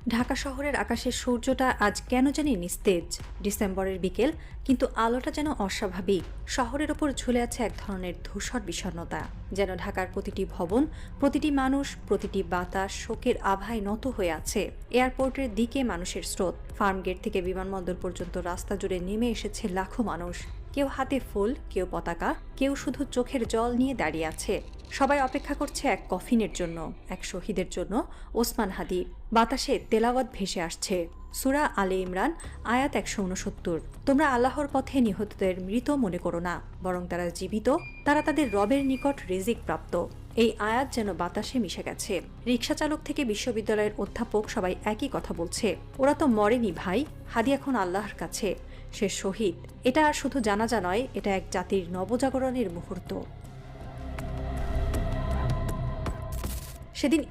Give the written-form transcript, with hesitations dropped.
ঢাকা শহরের আকাশের সূর্যটা আজ কেন জানি নিস্তেজ। ডিসেম্বরের বিকেল, কিন্তু আলোটা যেন অস্বাভাবিক। শহরের ওপর ঝুলে আছে এক ধরনের ধূসর বিষণ্ণতা, যেন ঢাকার প্রতিটি ভবন, প্রতিটি মানুষ, প্রতিটি বাতাস শোকের আভায় নত হয়ে আছে। এয়ারপোর্টের দিকে মানুষের স্রোত, ফার্মগেট থেকে বিমানবন্দর পর্যন্ত রাস্তা জুড়ে নেমে এসেছে লাখো মানুষ। কেউ হাতে ফুল, কেউ পতাকা, কেউ শুধু চোখের জল নিয়ে দাঁড়িয়ে আছে। সবাই অপেক্ষা করছে এক কফিনের জন্য, এক শহীদের জন্য, ওসমান হাদি। বাতাসে তেলাওয়াত ভেসে আসছে সূরা আলে ইমরান, আয়াত ১৬৯। তোমরা আল্লাহর পথে নিহতদের মৃত মনে করো না, বরং তারা জীবিত, তারা তাদের রবের নিকট রিজিক প্রাপ্ত। এই আয়াত যেন বাতাসে মিশে গেছে। রিকশা চালক থেকে বিশ্ববিদ্যালয়ের অধ্যাপক সবাই একই কথা বলছে, ওরা তো মরেনি ভাই, হাদি এখন আল্লাহর কাছে, সে শহীদ। এটা আর শুধু জানাজা নয়, এটা এক জাতির নবজাগরণের মুহূর্ত। সেদিন